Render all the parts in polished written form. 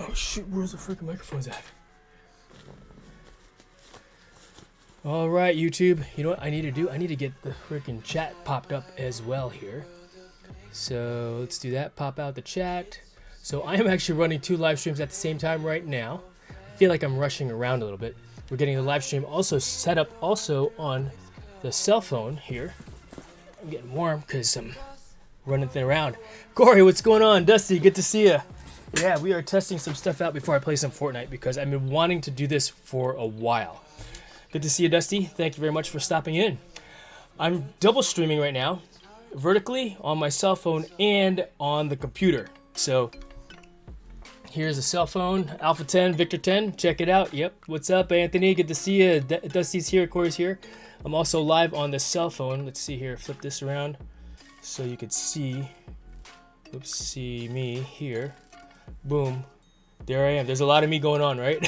Oh shoot, where's the freaking microphones at? All right, YouTube. You know what I need to do? I need to get the freaking chat popped up as well here. So let's do that. Pop out the chat. So I am actually running 2 live streams at the same time right now. I feel like I'm rushing around a little bit. We're getting the live stream also set up also on the cell phone here. I'm getting warm because I'm running around. Corey, what's going on? Dusty, good to see you. Yeah, we are testing some stuff out before I play some Fortnite because I've been wanting to do this for a while. Good to see you, Dusty. Thank you very much for stopping in. I'm double streaming right now, vertically on my cell phone and on the computer. So here's a cell phone, Alpha 10, Victor 10. Check it out. Yep. What's up, Anthony? Good to see you. Dusty's here. Corey's here. I'm also live on the cell phone. Let's see here. Flip this around so you could see. Oops, see me here. Boom. There I am. There's a lot of me going on, right?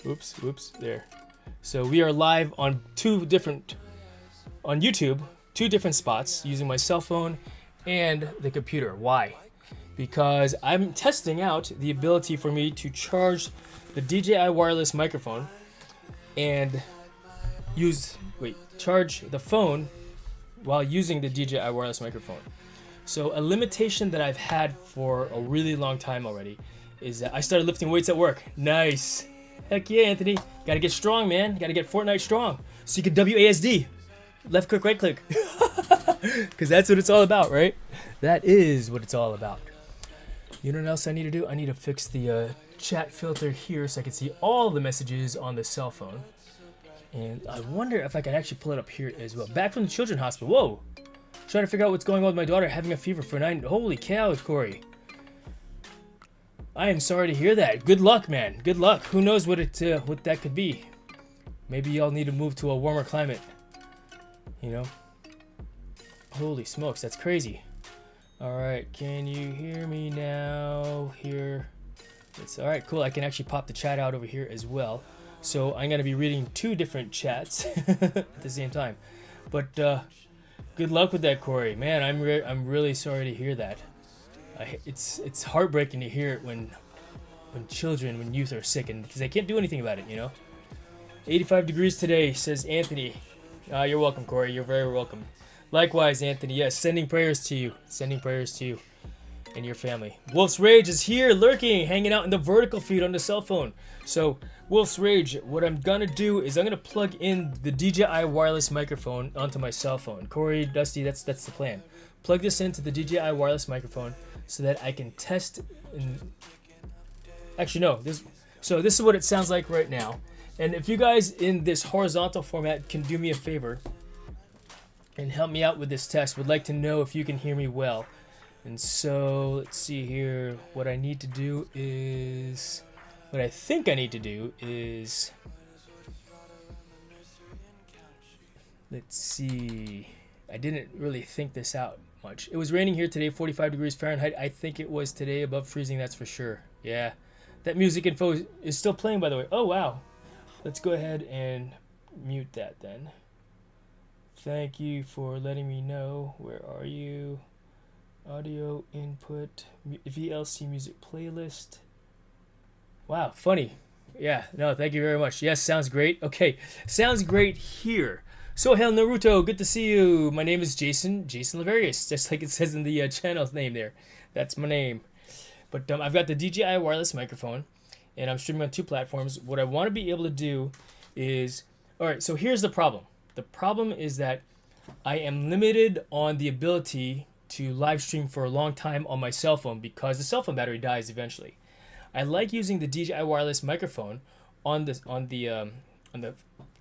Oops, there. So we are live on YouTube, 2 different spots using my cell phone and the computer. Why? Because I'm testing out the ability for me to charge the DJI wireless microphone and charge the phone while using the DJI wireless microphone. So a limitation that I've had for a really long time already is that I started lifting weights at work. Nice. Heck yeah, Anthony. Gotta get strong, man. Gotta get Fortnite strong. So you can WASD. Left click, right click. Because that's what it's all about, right? That is what it's all about. You know what else I need to do? I need to fix the chat filter here so I can see all the messages on the cell phone. And I wonder if I can actually pull it up here as well. Back from the children's hospital. Whoa. Trying to figure out what's going on with my daughter having a fever for 9. Holy cow, Corey. I am sorry to hear that. Good luck, man. Good luck. Who knows what that could be? Maybe y'all need to move to a warmer climate. You know? Holy smokes, that's crazy. All right, can you hear me now? Here. It's all right. Cool. I can actually pop the chat out over here as well. So I'm gonna be reading 2 different chats at the same time. But good luck with that, Corey. Man, I'm really sorry to hear that. It's heartbreaking to hear it when youth are sick, and because they can't do anything about it, you know. 85 degrees today, says Anthony. You're welcome, Corey. You're very welcome. Likewise, Anthony. Yes, sending prayers to you. Sending prayers to you and your family. Wolf's Rage is here, lurking, hanging out in the vertical feed on the cell phone. So, Wolf's Rage, what I'm gonna do is I'm gonna plug in the DJI wireless microphone onto my cell phone. Corey, Dusty, that's the plan. Plug this into the DJI wireless microphone so that I can test. Actually, no. This is what it sounds like right now. And if you guys in this horizontal format can do me a favor and help me out with this test, would like to know if you can hear me well. And so let's see here. What I think I need to do is, let's see. I didn't really think this out much. It was raining here today, 45 degrees Fahrenheit. I think it was today above freezing, that's for sure. Yeah. That music info is still playing, by the way. Oh, wow. Let's go ahead and mute that then. Thank you for letting me know. Where are you? Audio input, VLC music playlist. Wow, funny. Yeah, no, thank you very much. Yes, sounds great. Okay, sounds great here. So, Hail Naruto, good to see you. My name is Jason Laverius, just like it says in the channel's name there. That's my name. But I've got the DJI wireless microphone, and I'm streaming on 2 platforms. What I want to be able to do is, all right, so here's the problem. The problem is that I am limited on the ability to live stream for a long time on my cell phone because the cell phone battery dies eventually. I like using the DJI wireless microphone on the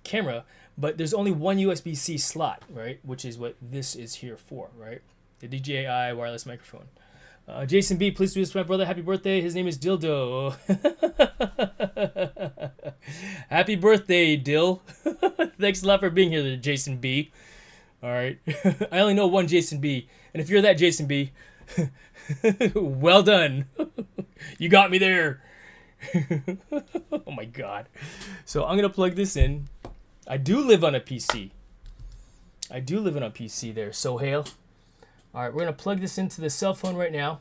camera, but there's only one USB-C slot, right? Which is what this is here for, right? The DJI wireless microphone. Jason B, please do this for my brother. Happy birthday. His name is Dildo. Happy birthday, Dill. Thanks a lot for being here, Jason B. All right. I only know one Jason B. And if you're that Jason B, well done. You got me there. Oh, my God. So I'm going to plug this in. I do live on a PC. I do live on a PC there, Sohail. All right, we're going to plug this into the cell phone right now.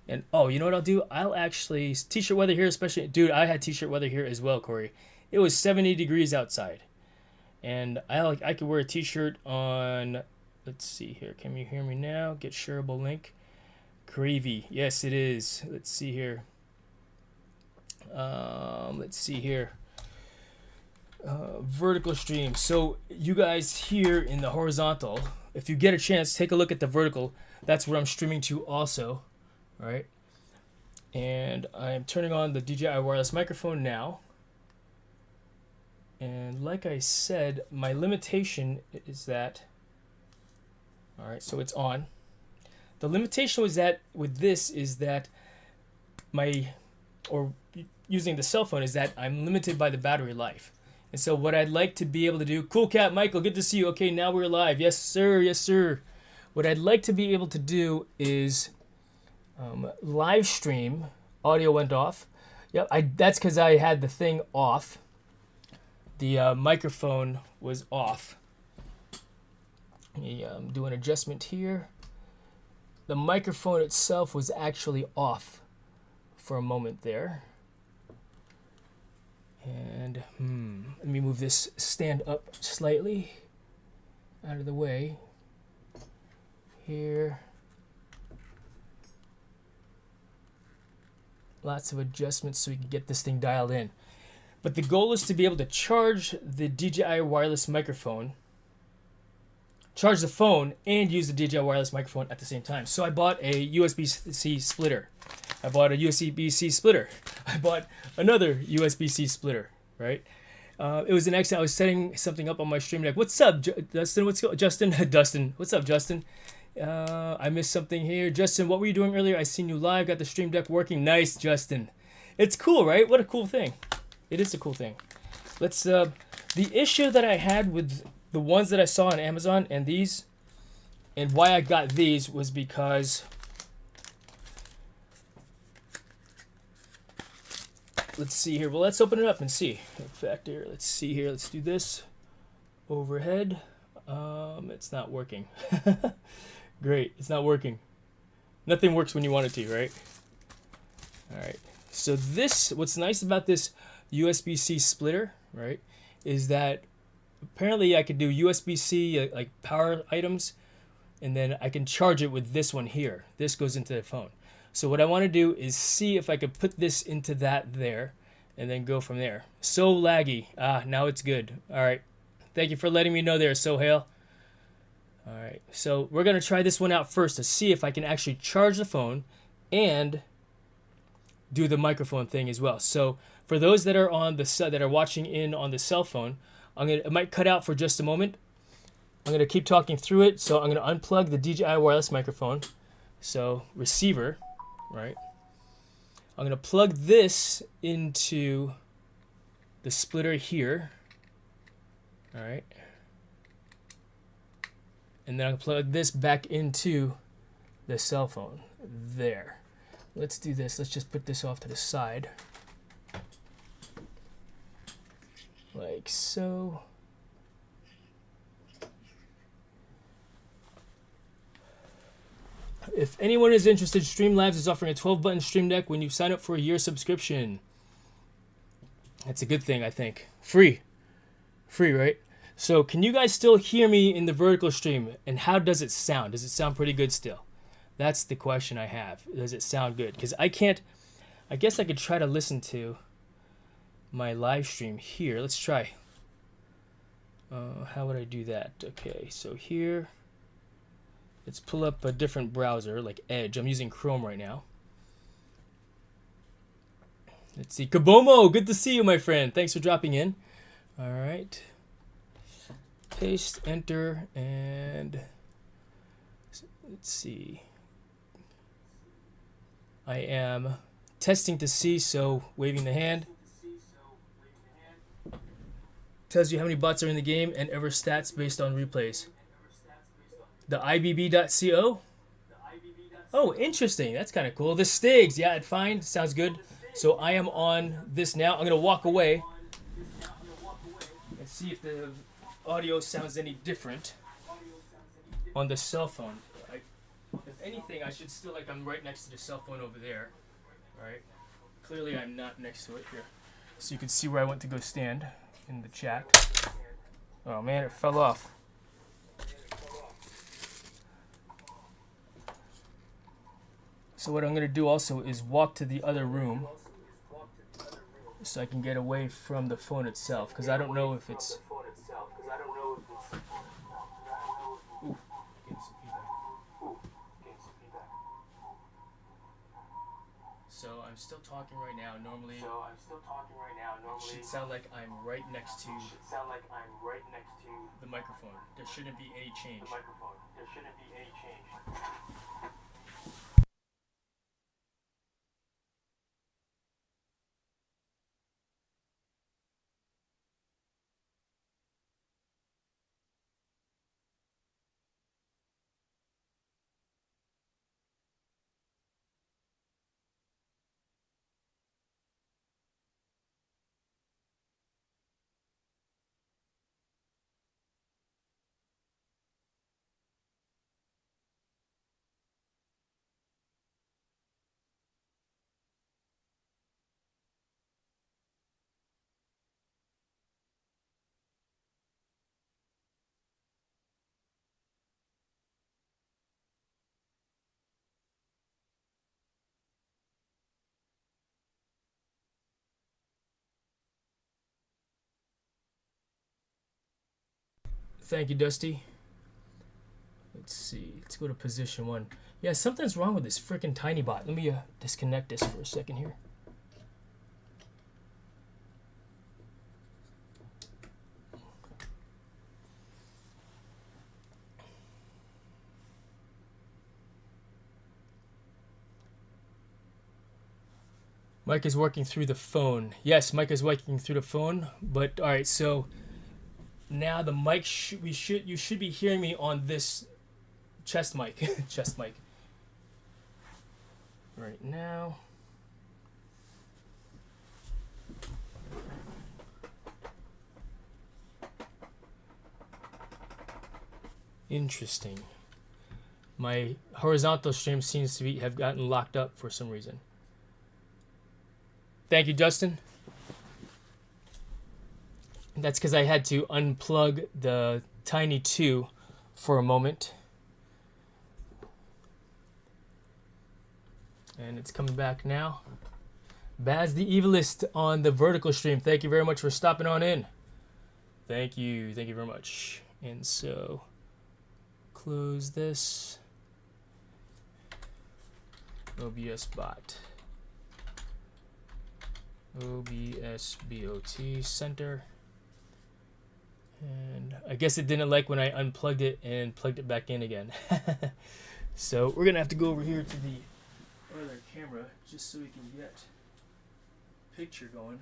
And oh, you know what I'll do? I'll actually t-shirt weather here, especially, dude. I had t-shirt weather here as well, Corey. It was 70 degrees outside, and I could wear a t-shirt on. Let's see here. Can you hear me now? Get shareable link. Gravy. Yes, it is. Let's see here. Let's see here. Vertical stream. So you guys here in the horizontal, if you get a chance, take a look at the vertical. That's where I'm streaming to also. All right. And I'm turning on the DJI wireless microphone now. And like I said, my limitation is that, all right, so it's on. The limitation was that with this is that using the cell phone is that I'm limited by the battery life. And so what I'd like to be able to do, Cool Cat Michael, good to see you. Okay, now we're live. Yes, sir. Yes, sir. What I'd like to be able to do is live stream. Audio went off. Yep, that's because I had the thing off. The microphone was off. Let me do an adjustment here. The microphone itself was actually off for a moment there. And let me move this stand up slightly out of the way. Here. Lots of adjustments so we can get this thing dialed in. But the goal is to be able to charge the DJI wireless microphone, charge the phone, and use the DJI wireless microphone at the same time. So I bought a USB-C splitter. I bought a USB-C splitter. I bought another USB-C splitter, right? It was an accident. I was setting something up on my stream deck. What's up, Dustin? Justin? Dustin. What's up, Justin? I missed something here. Justin, what were you doing earlier? I seen you live. Got the stream deck working. Nice, Justin. It's cool, right? What a cool thing. It is a cool thing. Let's. The issue that I had with the ones that I saw on Amazon and these, and why I got these was because. Let's see here. Well, let's open it up and see. In fact, here, let's see here. Let's do this. Overhead. It's not working. Great. It's not working. Nothing works when you want it to, right? All right. So this, what's nice about this USB-C splitter, right, is that apparently I could do USB-C like power items, and then I can charge it with this one here. This goes into the phone. So what I want to do is see if I could put this into that there, and then go from there. So laggy. Now it's good. All right. Thank you for letting me know there, Sohail. All right. So we're going to try this one out first to see if I can actually charge the phone and do the microphone thing as well. So for those that are on that are watching in on the cell phone, it might cut out for just a moment. I'm going to keep talking through it. So I'm going to unplug the DJI wireless microphone. So receiver, right? I'm going to plug this into the splitter here. All right. And then I'll plug this back into the cell phone. There. Let's do this. Let's just put this off to the side. Like so. If anyone is interested, Streamlabs is offering a 12-button Stream Deck when you sign up for a year subscription. That's a good thing, I think. Free. Free, right? So can you guys still hear me in the vertical stream? And how does it sound? Does it sound pretty good still? That's the question I have. Does it sound good? Because I can't, I guess I could try to listen to my live stream here. Let's try. How would I do that? Okay, so here, let's pull up a different browser like Edge. I'm using Chrome right now. Let's see. Kabomo, good to see you, my friend. Thanks for dropping in. All right. Paste, enter, and let's see. I am testing to see, so waving the hand. Tells you how many bots are in the game and ever stats based on replays. The IBB.co? Oh, interesting. That's kind of cool. The Stigs. Yeah, fine. Sounds good. So I am on this now. I'm going to walk away and see if the audio sounds any different on the cell phone. If anything, I should still, like, I'm right next to the cell phone over there, right? Clearly, I'm not next to it here. So you can see where I went to go stand in the chat. Oh man, it fell off. So what I'm gonna do also is walk to the other room so I can get away from the phone itself, because I don't know if it's... Ooh, getting some feedback. So I'm still talking right now. Normally, it should sound like I'm right next to the microphone. There shouldn't be any change. Thank you, Dusty. Let's see. Let's go to position 1. Yeah, something's wrong with this freaking tiny bot. Let me disconnect this for a second here. Mike is working through the phone. Yes, Mike is working through the phone. But all right, so now the mic you should be hearing me on this chest mic. Chest mic. Right now. Interesting. My horizontal stream seems to have gotten locked up for some reason. Thank you, Justin. That's because I had to unplug the Tiny 2 for a moment. And it's coming back now. Baz the Evilist on the vertical stream. Thank you very much for stopping on in. Thank you. Thank you very much. And so, close this. OBS bot. OBS BOT center. And I guess it didn't like when I unplugged it and plugged it back in again. So we're gonna have to go over here to the other camera just so we can get picture going.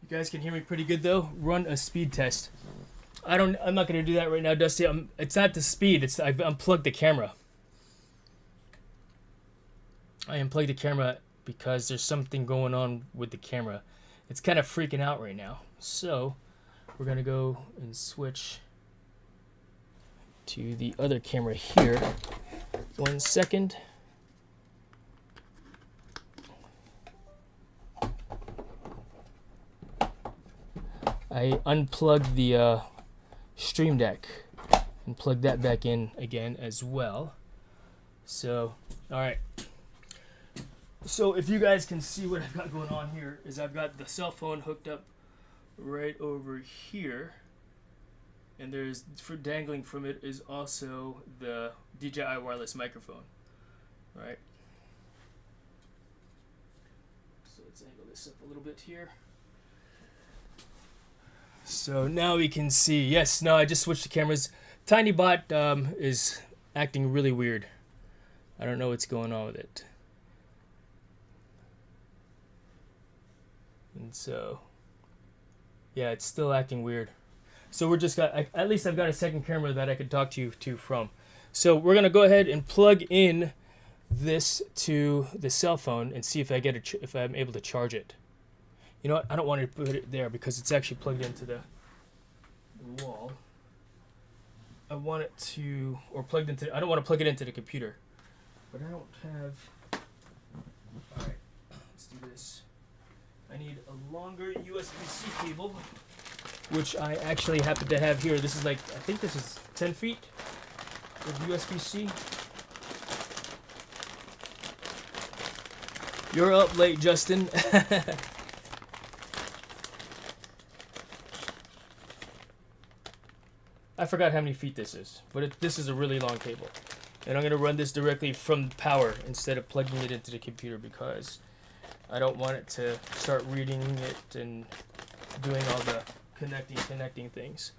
You guys can hear me pretty good though. Run a speed test. I'm not gonna do that right now, Dusty. It's not the speed. I've unplugged the camera. I unplugged the camera because there's something going on with the camera. It's kind of freaking out right now. So we're gonna go and switch to the other camera here. 1 second. I unplugged the Stream Deck and plugged that back in again as well. So, all right. So if you guys can see what I've got going on here is I've got the cell phone hooked up right over here, and there's dangling from it is also the DJI wireless microphone, right? So let's angle this up a little bit here. So now we can see, yes, no, I just switched the cameras. TinyBot is acting really weird. I don't know what's going on with it. And so, yeah, it's still acting weird. So we're just at least I've got a second camera that I could talk to you from. So we're gonna go ahead and plug in this to the cell phone and see if I get if I'm able to charge it. You know what? I don't want to put it there because it's actually plugged into the wall. I want it to, or plugged into, I don't want to plug it into the computer. But I don't have, alright, let's do this. I need a longer USB-C cable, which I actually happen to have here. This is like, I think this is 10 feet of USB-C. You're up late, Justin. I forgot how many feet this is, but this is a really long cable. And I'm going to run this directly from power instead of plugging it into the computer because I don't want it to start reading it and doing all the connecting things.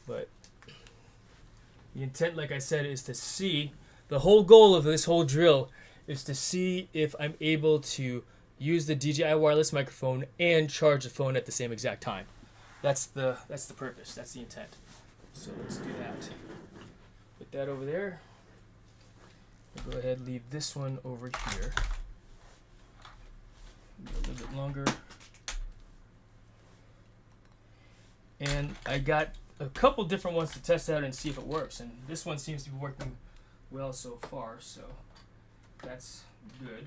But the intent, like I said, is to see, the whole goal of this whole drill is to see if I'm able to use the DJI wireless microphone and charge the phone at the same exact time. That's the purpose. That's the intent. So let's do that. Put that over there. I'll go ahead and leave this one over here. A little bit longer. And I got a couple different ones to test out and see if it works. And this one seems to be working well so far, so that's good.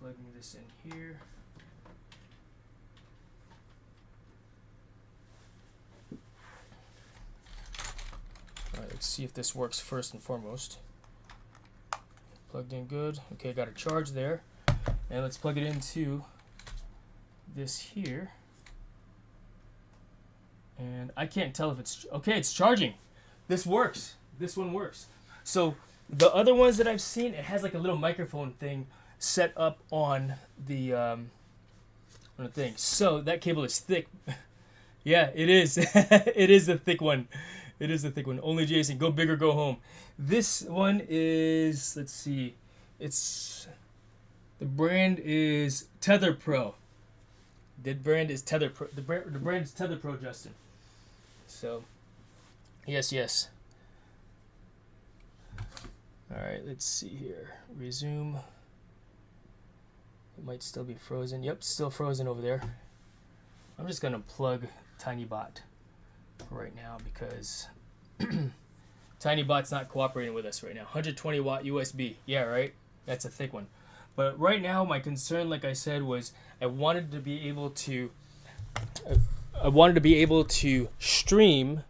Plugging this in here. Alright, let's see if this works first and foremost. Plugged in good. Okay, got a charge there. And let's plug it into this here. And I can't tell if it's... Okay, it's charging. This works. This one works. So the other ones that I've seen, it has like a little microphone thing set up on the thing. So that cable is thick. Yeah, it is. It is a thick one. It is a thick one. Only Jason. Go big or go home. This one is, let's see. The brand is Tether Pro. The brand is Tether Pro. The brand is Tether Pro, Justin. So, yes. All right, let's see here. Resume. It might still be frozen. Yep, still frozen over there. I'm just gonna plug TinyBot right now because TinyBot's not cooperating with us right now. 120 watt USB. Yeah, right? That's a thick one. But right now my concern, like I said, was I wanted to be able to stream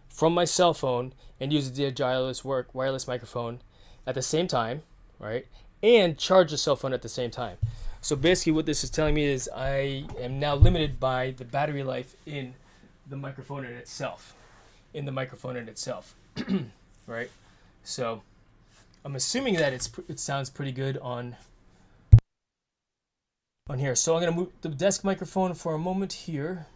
from my cell phone and use the DJI wireless microphone at the same time, right? And charge the cell phone at the same time. So basically what this is telling me is I am now limited by the battery life in the microphone in itself. Right? So I'm assuming that it sounds pretty good on here. So I'm going to move the desk microphone for a moment here.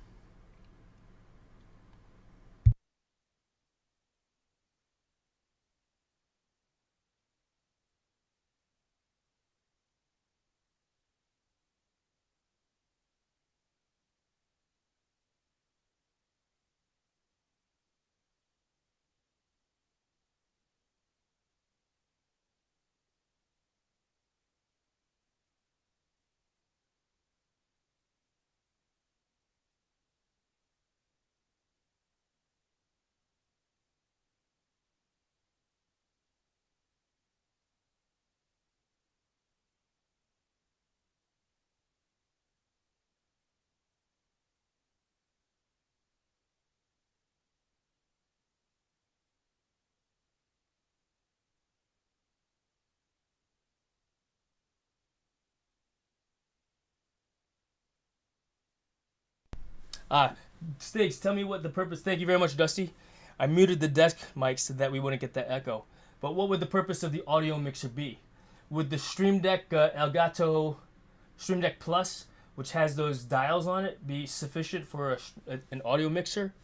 Stiggs, tell me what the purpose... Thank you very much, Dusty. I muted the desk mic so that we wouldn't get that echo. But what would the purpose of the audio mixer be? Would the Stream Deck Elgato Stream Deck Plus, which has those dials on it, be sufficient for an audio mixer?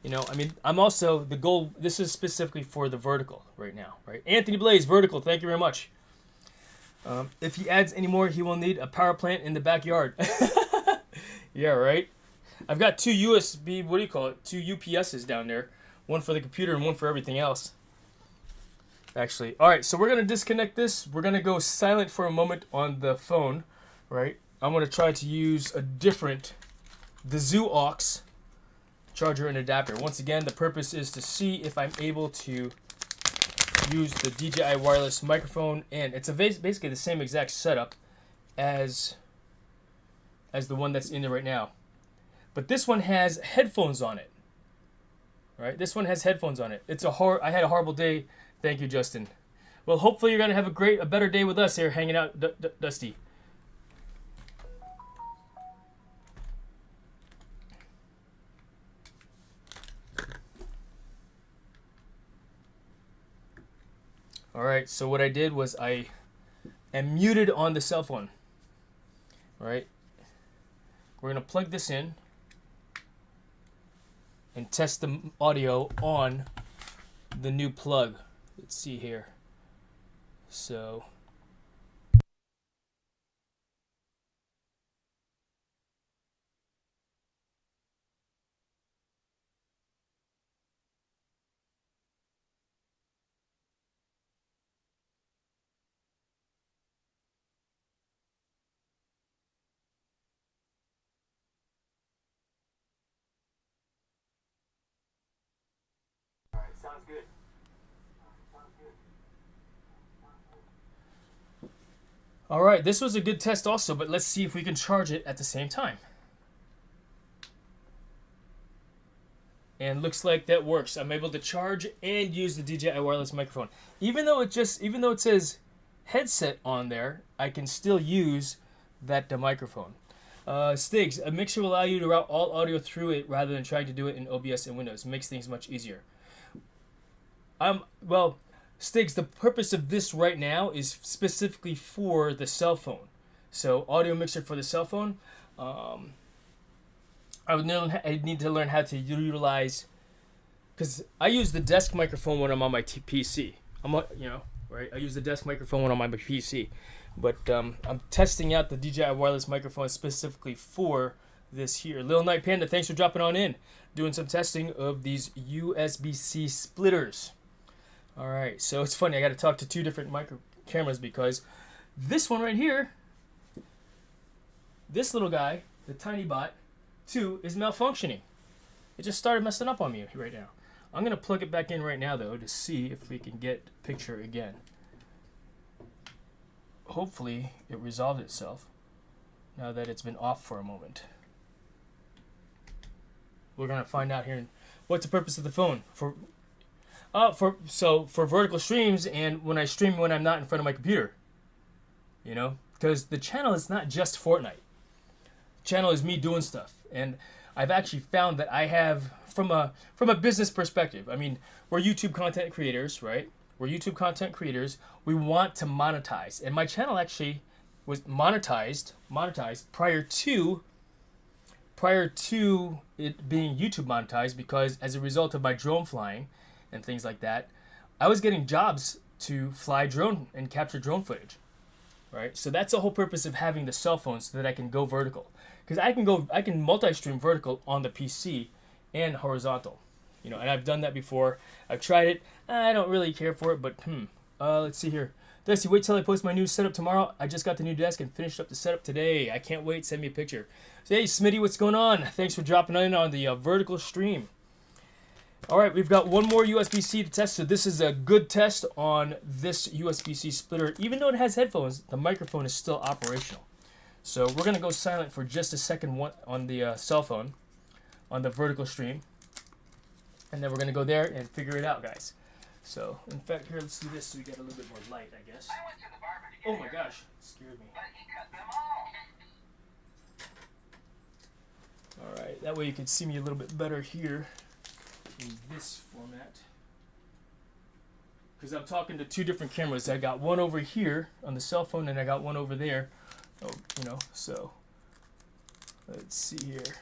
You know, I mean, I'm also... The goal... This is specifically for the vertical right now, right? Anthony Blaze, vertical, thank you very much. If he adds any more, he will need a power plant in the backyard. Yeah, right? I've got two USB, what do you call it? Two UPSs down there. One for the computer and one for everything else. Actually. Alright, so we're going to disconnect this. We're going to go silent for a moment on the phone. Right? I'm going to try to use the Zoo Aux charger and adapter. Once again, the purpose is to see if I'm able to use the DJI wireless microphone, and it's basically the same exact setup as the one that's in there right now. But this one has headphones on it. Right? This one has headphones on it. I had a horrible day. Thank you, Justin. Well, hopefully you're gonna have a better day with us here, hanging out, Dusty. All right. So what I did was I am muted on the cell phone. All right. We're gonna plug this in and test the audio on the new plug. Let's see here. So sounds good. All right, this was a good test also, but let's see if we can charge it at the same time. And looks like that works. I'm able to charge and use the DJI wireless microphone. Even though it says headset on there, I can still use the microphone. Stigs, a mixer will allow you to route all audio through it rather than trying to do it in OBS and Windows. It makes things much easier. Well, Stigs, the purpose of this right now is specifically for the cell phone. So, audio mixer for the cell phone. I need to learn how to utilize, because I use the desk microphone when I'm on my PC. Right? I use the desk microphone when I'm on my PC. But I'm testing out the DJI wireless microphone specifically for this here. Lil Night Panda, thanks for dropping on in. Doing some testing of these USB-C splitters. All right, so it's funny. I got to talk to two different micro cameras because this one right here, this little guy, the tiny bot 2, is malfunctioning. It just started messing up on me right now. I'm going to plug it back in right now, though, to see if we can get picture again. Hopefully, it resolved itself now that it's been off for a moment. We're going to find out here. What's the purpose of the phone? For vertical streams, and when I stream when I'm not in front of my computer. You know, because the channel is not just Fortnite. The channel is me doing stuff, and I've actually found that I have, from a business perspective, I mean, we're YouTube content creators, right? We're YouTube content creators. We want to monetize, and my channel actually was monetized prior to it being YouTube monetized, because as a result of my drone flying and things like that, I was getting jobs to fly drone and capture drone footage, right? So that's the whole purpose of having the cell phone, so that I can go vertical, because I can multi-stream vertical on the PC and horizontal, you know, and I've done that before. I've tried it. I don't really care for it, but let's see here. Dusty, wait till I post my new setup tomorrow. I just got the new desk and finished up the setup today. I can't wait. Send me a picture. So, hey, Smitty, what's going on? Thanks for dropping in on the vertical stream. All right, we've got one more USB-C to test. So this is a good test on this USB-C splitter. Even though it has headphones, the microphone is still operational. So we're going to go silent for just a second on the cell phone, on the vertical stream. And then we're going to go there and figure it out, guys. So, in fact, here, let's do this so we get a little bit more light, I guess. Oh my gosh, it scared me. All right, that way you can see me a little bit better here in this format. Because I'm talking to two different cameras. I got one over here on the cell phone, and I got one over there. Oh, you know, so let's see here.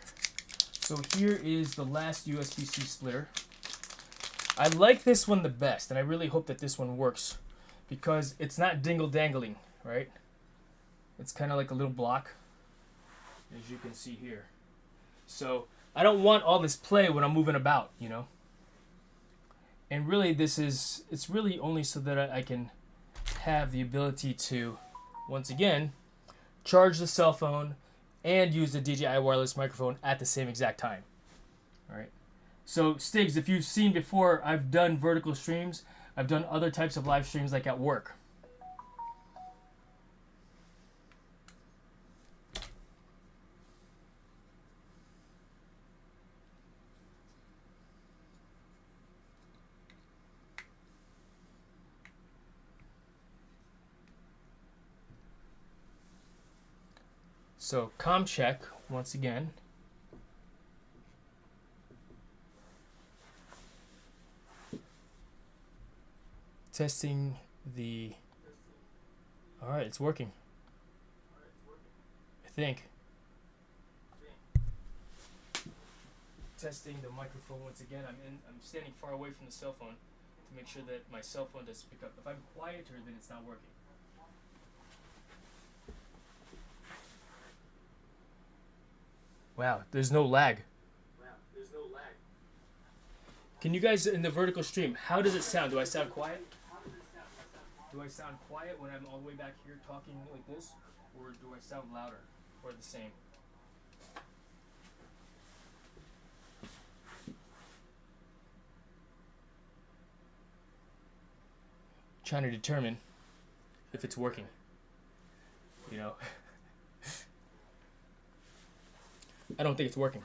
So here is the last USB-C splitter. I like this one the best, and I really hope that this one works, because it's not dingle-dangling, right? It's kind of like a little block, as you can see here. So I don't want all this play when I'm moving about, you know. And really, it's really only so that I can have the ability to, once again, charge the cell phone and use the DJI wireless microphone at the same exact time. All right. So Stigs, if you've seen before, I've done vertical streams. I've done other types of live streams like at work. So comm check once again. Testing the. All right, it's working. I think. Testing the microphone once again. I'm standing far away from the cell phone to make sure that my cell phone doesn't pick up. If I'm quieter, then it's not working. Wow, there's no lag. Can you guys in the vertical stream, how does it sound? Do I sound quiet? Do I sound quiet when I'm all the way back here talking like this? Or do I sound louder? Or the same? Trying to determine if it's working. You know? I don't think it's working.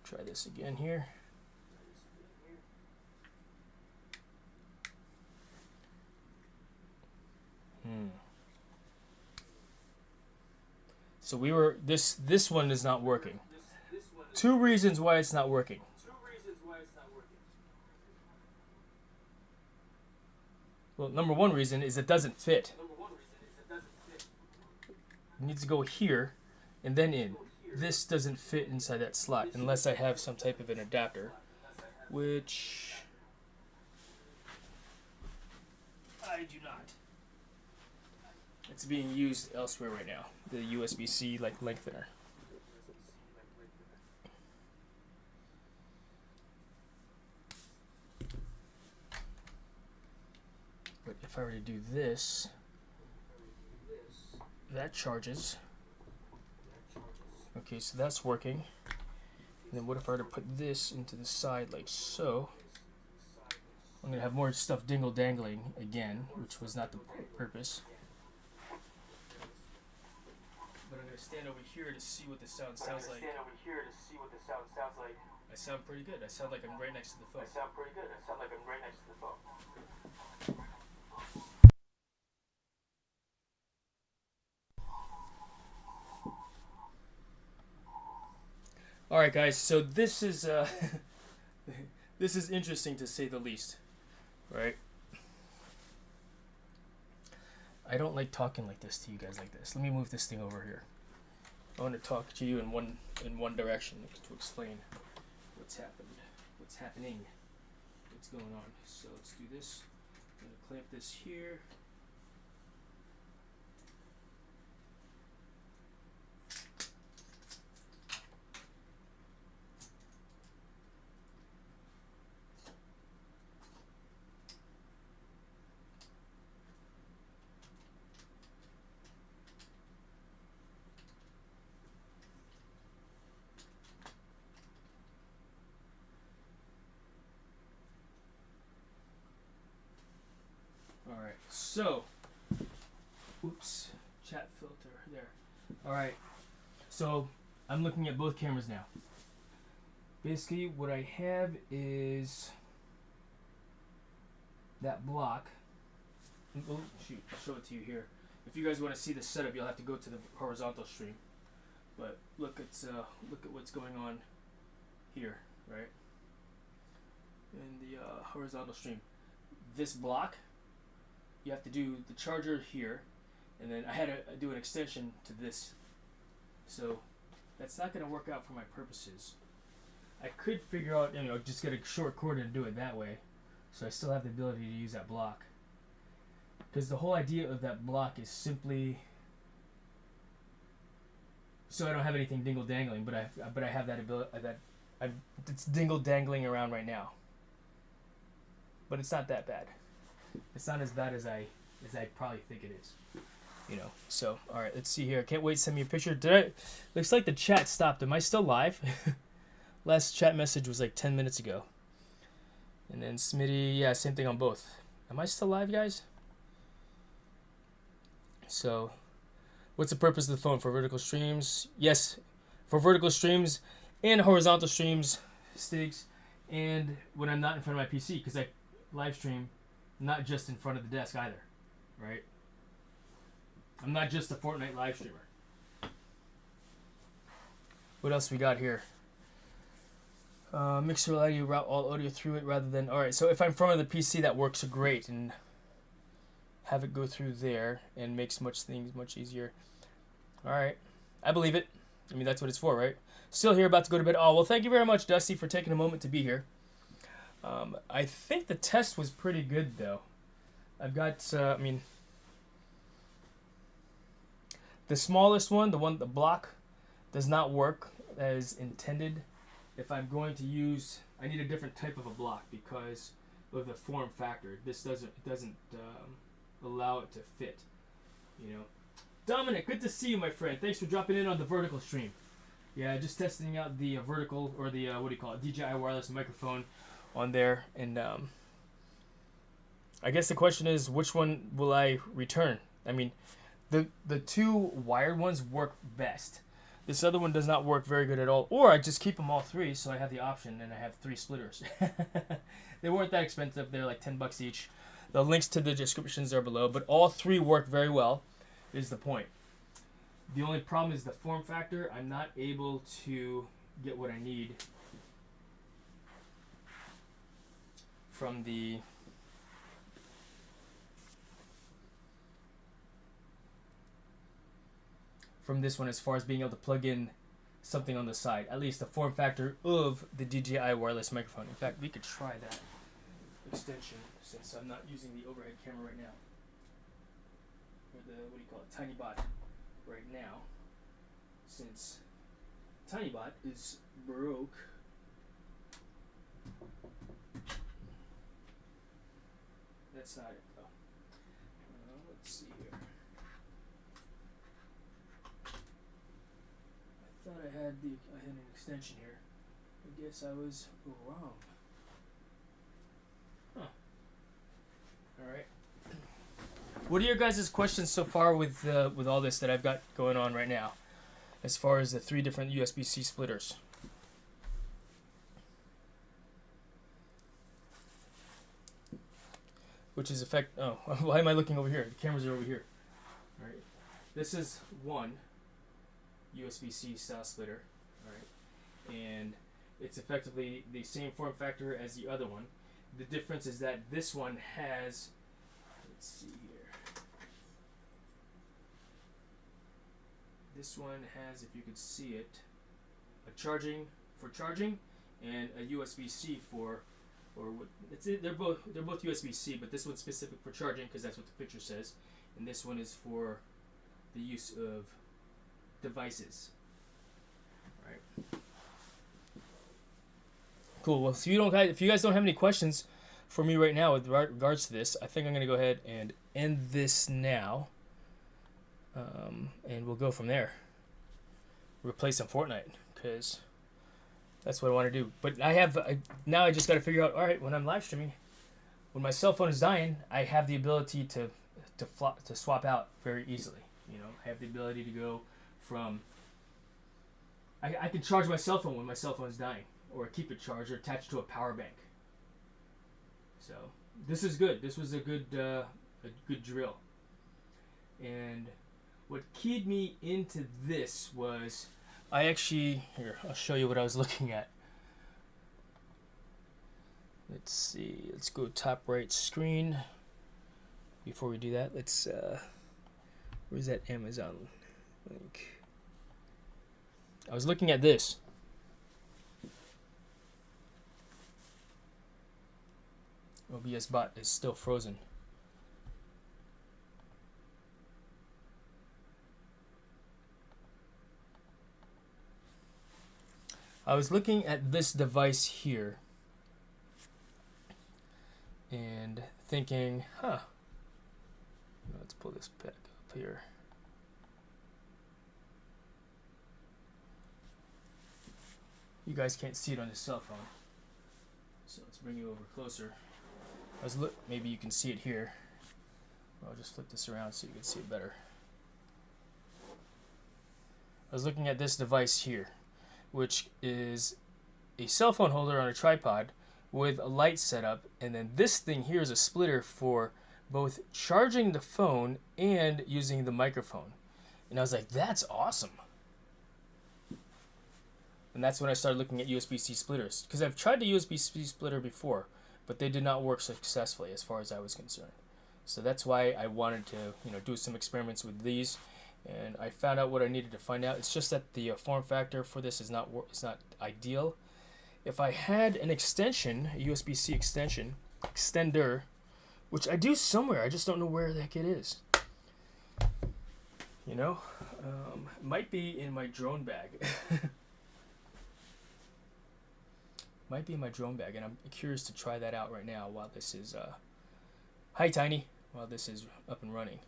Try this again here. So we were this one is not working. Two reasons why it's not working. Well, number one reason is it doesn't fit. It needs to go here and then in. This doesn't fit inside that slot unless I have some type of an adapter, which I do not. It's being used elsewhere right now. The USB-C like lengthener. But if I were to do this, that charges. Okay, so that's working. And then what if I were to put this into the side like so? I'm gonna have more stuff dingle-dangling again, which was not the purpose. But I'm gonna stand over here to see what the sound sounds like. I sound pretty good. I sound like I'm right next to the phone. All right, guys. So this is this is interesting to say the least, right? I don't like talking like this to you guys like this. Let me move this thing over here. I want to talk to you in one direction to explain what's happened, what's happening, what's going on. So let's do this. I'm gonna clamp this here. Alright, so, oops, chat filter, there. Alright, so I'm looking at both cameras now. Basically, what I have is that block. Oh, shoot, I'll show it to you here. If you guys want to see the setup, you'll have to go to the horizontal stream. But look at what's going on here, right? In the horizontal stream. This block, you have to do the charger here, and then I had to do an extension to this. So that's not going to work out for my purposes. I could figure out, just get a short cord and do it that way. So I still have the ability to use that block. Because the whole idea of that block is simply so I don't have anything dingle dangling, but I have that ability it's dingle dangling around right now. But it's not that bad. It's not as bad as I as I probably think it is. You know, so all right, let's see here. Can't wait to send me a picture. Did I? Looks like the chat stopped. Am I still live? Last chat message was like 10 minutes ago. And then Smitty, yeah, same thing on both. Am I still live, guys? So, what's the purpose of the phone? For vertical streams? Yes, for vertical streams and horizontal streams, Stigs, and when I'm not in front of my PC, because I live stream not just in front of the desk either, right? I'm not just a Fortnite live streamer. What else we got here? Mixer will allow you to route all audio through it rather than... Alright, so if I'm in front of the PC, that works great. And have it go through there and makes things much easier. Alright, I believe it. I mean, that's what it's for, right? Still here, about to go to bed. Oh, well, thank you very much, Dusty, for taking a moment to be here. I think the test was pretty good, though. I've got, I mean... The smallest one, the block, does not work as intended. If I'm going to use, I need a different type of a block because of the form factor. This doesn't allow it to fit. You know, Dominic, good to see you, my friend. Thanks for dropping in on the vertical stream. Yeah, just testing out the vertical, or the what do you call it, DJI wireless microphone on there, and I guess the question is, which one will I return? I mean, the two wired ones work best. This other one does not work very good at all. Or I just keep them all three, so I have the option, and I have 3 splitters. They weren't that expensive. They're like $10 each. The links to the descriptions are below, but all 3 work very well, is the point. The only problem is the form factor. I'm not able to get what I need from the... from this one as far as being able to plug in something on the side. At least the form factor of the DJI wireless microphone. In fact, we could try that extension since I'm not using the overhead camera right now. Or the, what do you call it, TinyBot right now. Since TinyBot is broke. That's not it though. Let's see here. I thought I had an extension here. I guess I was wrong. Huh. All right. What are your guys' questions so far with all this that I've got going on right now, as far as the 3 different USB-C splitters? Which is oh, why am I looking over here? The cameras are over here. All right. This is one USB-C style splitter, right? And it's effectively the same form factor as the other one. The difference is that this one has, let's see here. This one has, if you could see it, a charging and a USB-C for, or what? They're both USB-C, but this one's specific for charging because that's what the picture says, and this one is for the use of devices. Right. Cool. Well, if you guys don't have any questions for me right now with regards to this, I think I'm gonna go ahead and end this now, and we'll go from there. Replace some Fortnite because that's what I want to do. But now I just got to figure out. All right, when I'm live streaming, when my cell phone is dying, I have the ability to swap out very easily. You know, I have the ability to go from. I can charge my cell phone when my cell phone is dying, or keep it charged or attached to a power bank. So this is good. This was a good drill. And what keyed me into this was I'll show you what I was looking at. Let's see. Let's go top right screen. Before we do that, let's where's that Amazon link? I was looking at this. OBS bot is still frozen. I was looking at this device here and thinking, pull this back up here. You guys can't see it on the cell phone, so let's bring you over closer. Maybe you can see it here. I'll just flip this around so you can see it better. I was looking at this device here, which is a cell phone holder on a tripod with a light setup, and then this thing here is a splitter for both charging the phone and using the microphone. And I was like, that's awesome. And that's when I started looking at USB-C splitters, because I've tried the USB-C splitter before, but they did not work successfully as far as I was concerned. So that's why I wanted to, do some experiments with these, and I found out what I needed to find out. It's just that the form factor for this is not ideal. If I had an extension, a USB-C extender, which I do somewhere, I just don't know where the heck it is. It might be in my drone bag. Might be in my drone bag, and I'm curious to try that out right now while this is hi Tiny, while this is up and running.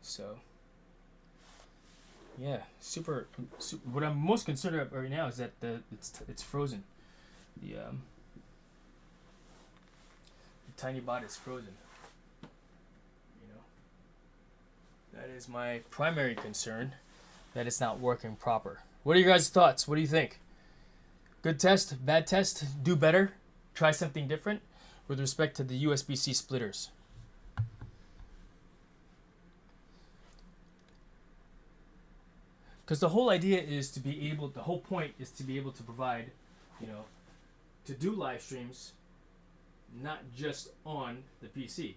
So yeah, super. What I'm most concerned about right now is that it's frozen. The Tiny bot is frozen. That is my primary concern, that it's not working proper. What are your guys' thoughts? What do you think? Good test, bad test, do better, try something different with respect to the USB-C splitters. Because the whole idea is to be able, the whole point is to be able to provide, to do live streams, not just on the PC.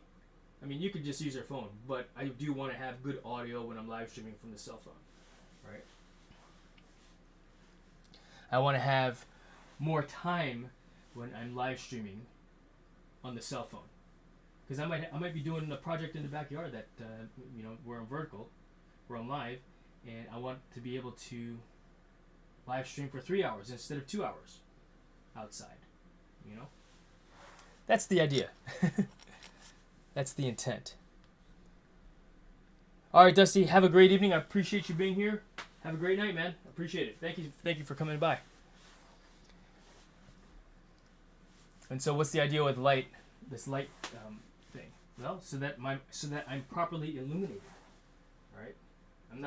I mean, you could just use your phone, but I do want to have good audio when I'm live streaming from the cell phone, right? I want to have more time when I'm live streaming on the cell phone, because I might be doing a project in the backyard that we're on vertical, we're on live, and I want to be able to live stream for 3 hours instead of 2 hours outside. That's the idea. That's the intent. All right, Dusty, have a great evening. I appreciate you being here. Have a great night, man. I appreciate it. Thank you for coming by. And so, what's the idea with light? This light thing. Well, so that I'm properly illuminated. All right. I'm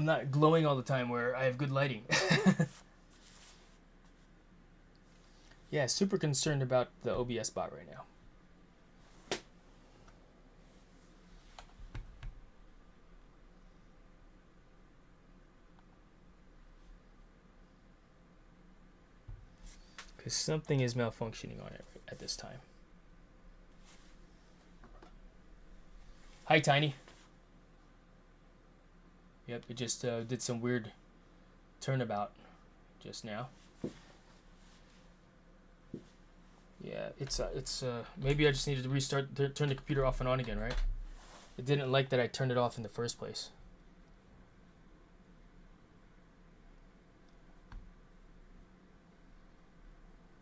not glowing all the time where I have good lighting. Yeah, super concerned about the OBS bot right now. Because something is malfunctioning on it at this time. Hi, Tiny. Yep, it just did some weird turnabout just now. Yeah, it's maybe I just needed to restart, turn the computer off and on again, right? It didn't like that I turned it off in the first place.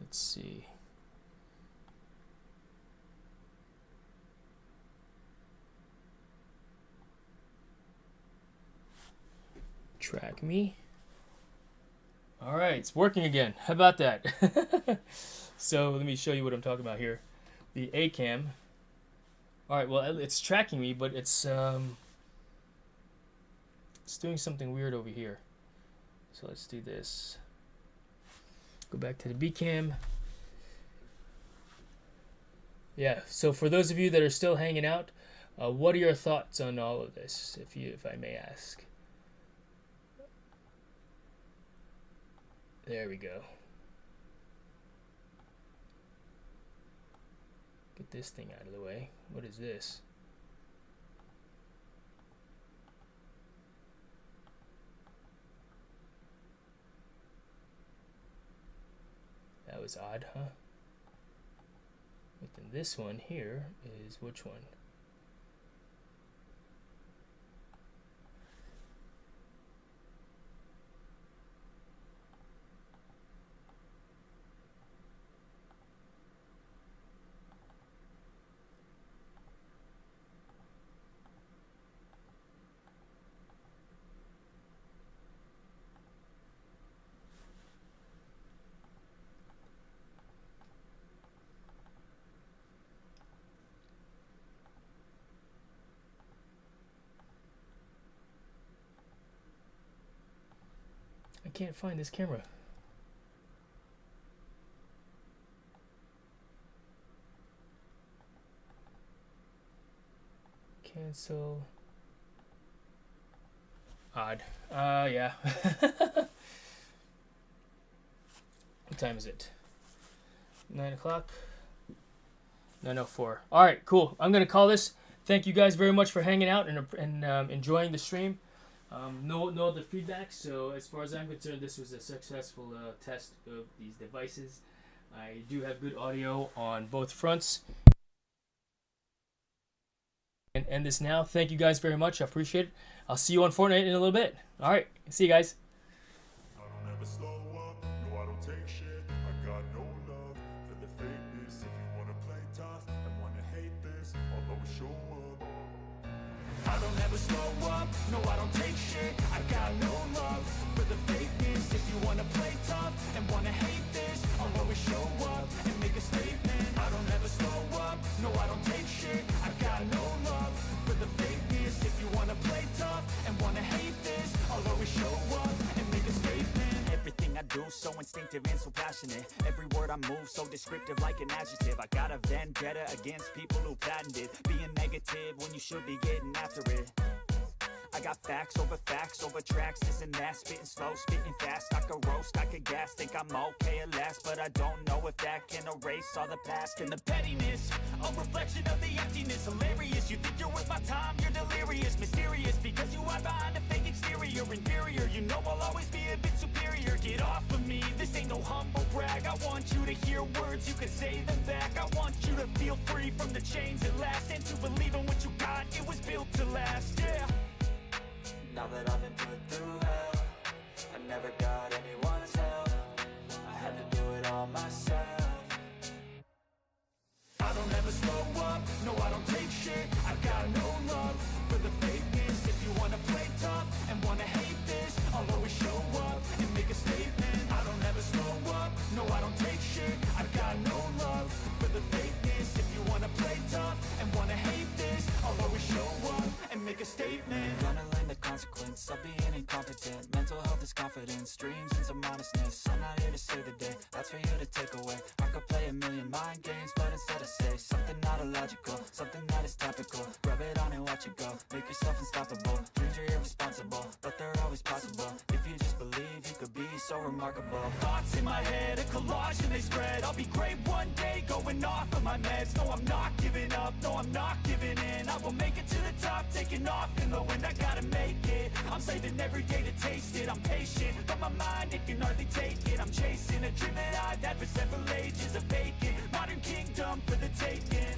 Let's see. Track me. All right, it's working again. How about that? So let me show you what I'm talking about here. The A cam. All right, well, it's tracking me, but it's doing something weird over here. So let's do this. Go back to the B cam. Yeah. So for those of you that are still hanging out, what are your thoughts on all of this, if I may ask? There we go. Get this thing out of the way. What is this? That was odd, huh? But then this one here is which one? can't find this camera. Cancel. Odd. Yeah. What time is it? 9 o'clock. 9:04. All right, cool. I'm gonna call this. Thank you guys very much for hanging out and enjoying the stream. No other feedback. So as far as I'm concerned, this was a successful test of these devices. I do have good audio on both fronts. And end this now. Thank you guys very much. I appreciate it. I'll see you on Fortnite in a little bit. All right. See you guys. I don't ever slow up, no I don't take shit. I got no love for the fakeness. If you wanna play tough and wanna hate this, I'll always show up. I don't ever slow up, no I don't take shit. I got no love for the fakeness. If you wanna play tough and wanna hate this, I'll always show up and make a statement. I don't ever slow up, no I don't take shit. I got no love for the fakeness. If you wanna play tough and wanna hate this, I'll always show up and make a statement. Everything I do so instinctive and so passionate. Every word I move so descriptive like an adjective. I got a vendetta against people who patented being negative when you should be getting after it. I got facts over tracks, this and that. Spitting slow, spitting fast. I could roast, I could gas. Think I'm okay at last, but I don't know if that can erase all the past. And the pettiness, a reflection of the emptiness. Hilarious, you think you're worth my time, you're delirious. Mysterious, because you hide behind a fake exterior. Inferior, you know I'll always be a bit superior. Get off of me, this ain't no humble brag. I want you to hear words, you can say them back. I want you to feel free from the chains at last, and to believe in what you got, it was built to last, yeah. Now that I've been put through hell, I never got anyone's help. I had to do it all myself. I don't ever slow up, no I don't take shit. I got no love for the fakeness. If you wanna play tough and wanna hate this, I'll always show up and make a statement. I don't ever slow up, no I don't take shit. I got no love for the fakeness. If you wanna play tough and wanna hate this, I'll always show up and make a statement. Gonna learn the consequence of being incompetent. Mental health is confidence, dreams and some modestness. I'm not here to save the day, that's for you to take away. I could play a million mind games, but instead I say something not illogical, something that is topical. Rub it on and watch it go, make yourself unstoppable. Dreams are irresponsible, but they're always possible. If you just believe, you could be so remarkable. Thoughts in my head, a collage and they spread. I'll be great one day, going off of my meds. No, I'm not giving up, no, I'm not giving in. I will make it to the top, taking off in the wind. I gotta make it, I'm saving every day to taste it. I'm patient, but my mind, it can hardly take it. I'm chasing a dream that I've had for several ages, a vacant modern kingdom for the taking.